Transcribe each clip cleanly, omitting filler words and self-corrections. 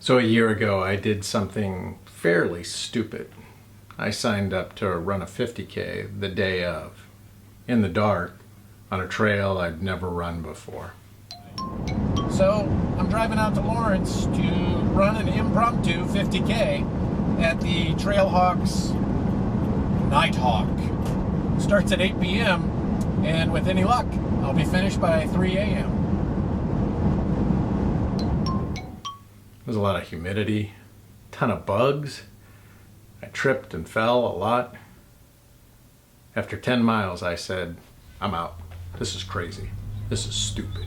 So a year ago, I did something fairly stupid. I signed up to run a 50K the day of, in the dark, on a trail I'd never run before. So I'm driving out to Lawrence to run an impromptu 50K at the Trailhawks Night Hawk. Starts at 8 p.m. and with any luck, I'll be finished by 3 a.m. There's a lot of humidity, ton of bugs. I tripped and fell a lot. After 10 miles, I said, I'm out. This is crazy. This is stupid.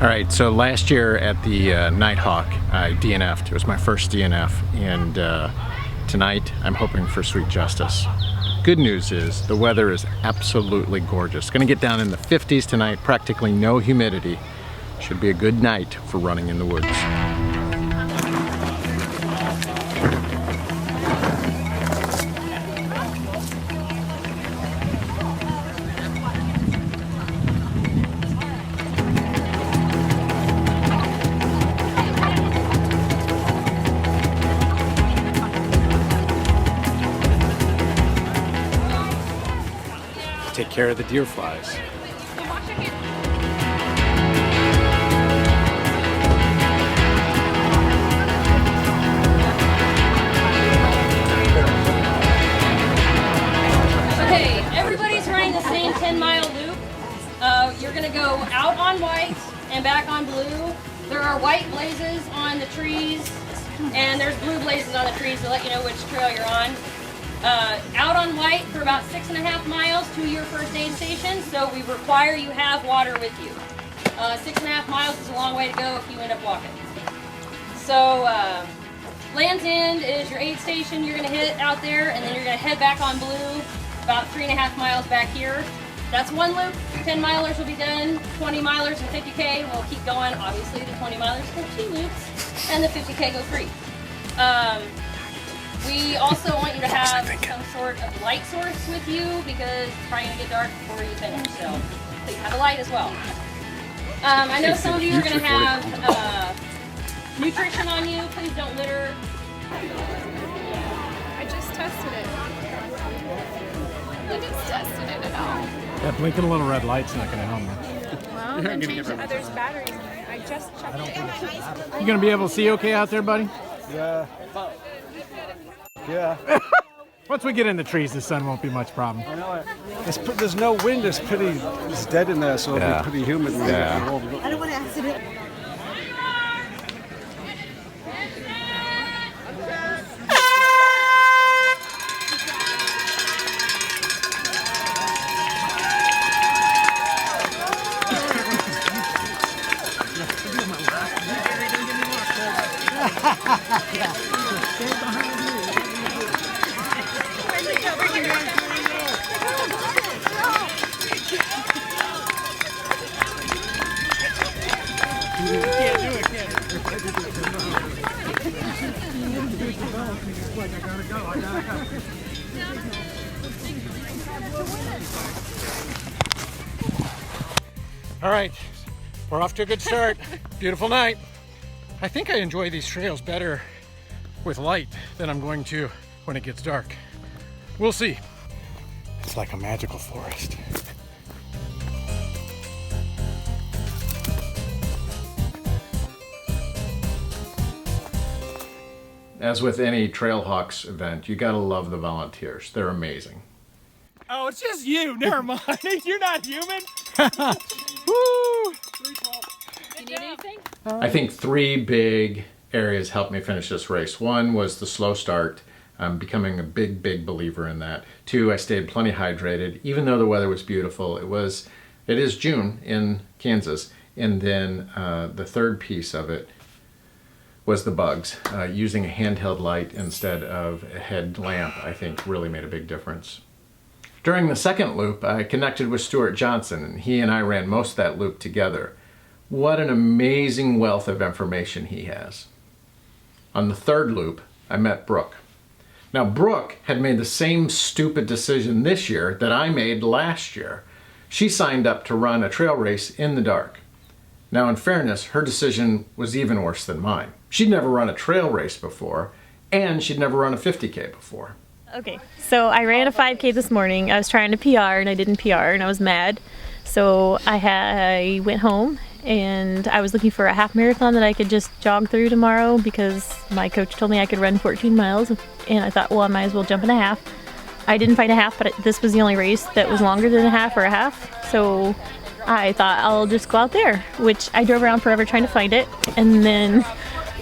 All right, so last year at the Night Hawk, I DNF'd. It was my first DNF, and tonight I'm hoping for sweet justice. Good news is the weather is absolutely gorgeous. Gonna get down in the 50s tonight, practically no humidity. Should be a good night for running in the woods. Take care of the deer flies. Okay, everybody's running the same 10-mile loop. You're gonna go out on white and back on blue. There are white blazes on the trees, and there's blue blazes on the trees to let you know which trail you're on. Out on white for about 6.5 miles to your first aid station, so we require you have water with you. 6.5 miles is a long way to go if you end up walking. So Land's End is your aid station you're going to hit out there, and then you're going to head back on blue about 3.5 miles back here. That's one loop. 10 milers will be done, 20 milers and 50K will keep going. Obviously the 20 milers go 2 loops, and the 50K go 3. We also want you to have some sort of light source with you because it's probably going to get dark before you finish, so please have a light as well. I know some of you are going to have nutrition on you. Please don't litter. I just tested it. I just tested it at all. That blinking little red light's not going to help much. Well, then change the other's batteries. I just checked it. You going to be able to see okay out there, buddy? Yeah. Yeah. Once we get in the trees, the sun won't be much problem. I know it. There's no wind. It's dead in there, so it'll be pretty humid. Yeah. I don't want to accident. All right, we're off to a good start. Beautiful night. I think I enjoy these trails better with light than I'm going to when it gets dark. We'll see. It's like a magical forest. As with any Trailhawks event, you gotta love the volunteers. They're amazing. Oh, it's just you. Never mind. You're not human. Woo! You need anything? I think 3 big areas helped me finish this race. 1 was the slow start. I'm becoming a big believer in that. 2, I stayed plenty hydrated, even though the weather was beautiful. It is June in Kansas. And then the third piece of it was the bugs. Using a handheld light instead of a headlamp, I think, really made a big difference. During the second loop, I connected with Stuart Johnson, and he and I ran most of that loop together. What an amazing wealth of information he has. On the third loop, I met Brooke. Now, Brooke had made the same stupid decision this year that I made last year. She signed up to run a trail race in the dark. Now, in fairness, her decision was even worse than mine. She'd never run a trail race before, and she'd never run a 50K before. Okay, so I ran a 5K this morning. I was trying to PR and I didn't PR and I was mad. So I went home and I was looking for a half marathon that I could just jog through tomorrow because my coach told me I could run 14 miles and I thought, well, I might as well jump in a half. I didn't find a half, but this was the only race that was longer than a half or a half. So I thought I'll just go out there, which I drove around forever trying to find it and then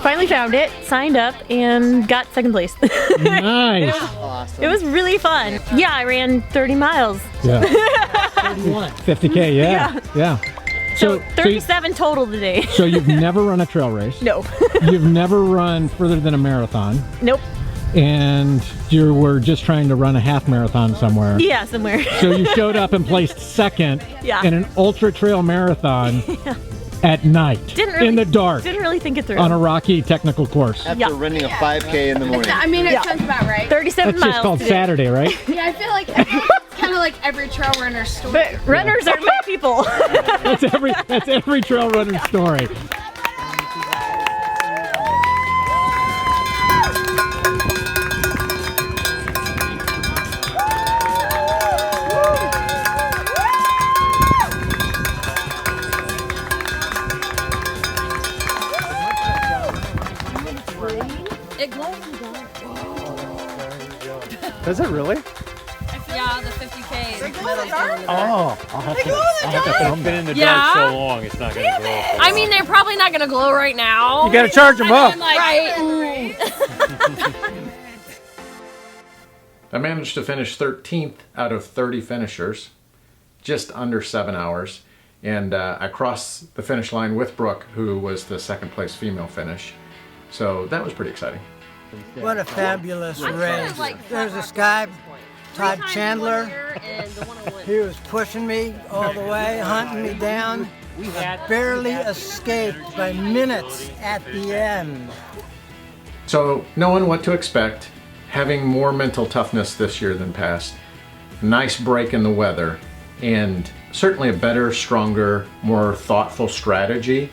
finally found it, signed up, and got second place. Nice. It was really fun. Yeah, I ran 30 miles. Yeah. 50K, yeah. So 37 total today. So you've never run a trail race? No. You've never run further than a marathon? Nope. And you were just trying to run a half marathon somewhere? Yeah, somewhere. So you showed up and placed second in an ultra trail marathon at night, in the dark. Didn't really think it through. On a rocky technical course. After running a 5K in the morning. I mean, it sounds about right. 37 That's miles just called today. Saturday, right? Yeah, I feel like it's kind of like every trail runner's story. But runners are my people. That's every trail runner's story. It glows. Does it really? Yeah, the 50K. Oh, I'll have to. It's been in the Yeah. dark so long, it's not going to glow. I mean, they're probably not gonna glow right now. You gotta charge them up. I'm like, right. I managed to finish 13th out of 30 finishers, just under 7 hours. And I crossed the finish line with Brooke, who was the second place female finish. So that was pretty exciting. What a fabulous race. There's this guy, Todd Chandler. He was pushing me all the way, hunting me down. I barely escaped by minutes at the end. So knowing what to expect, having more mental toughness this year than past, nice break in the weather, and certainly a better, stronger, more thoughtful strategy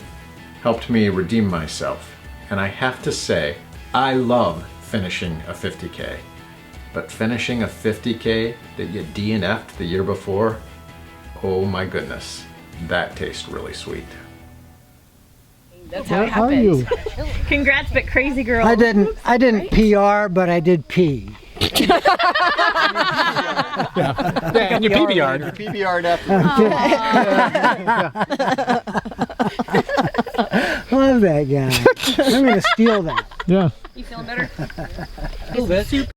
helped me redeem myself. And I have to say, I love finishing a 50K. But finishing a 50K that you DNF'd the year before, oh my goodness, that tastes really sweet. That's how it happened. Congrats, but crazy girl. I didn't PR, but I did pee. And you PBR'd. You PBR'd after. Love that guy. I'm gonna steal that. Yeah. You feeling better? A little bit.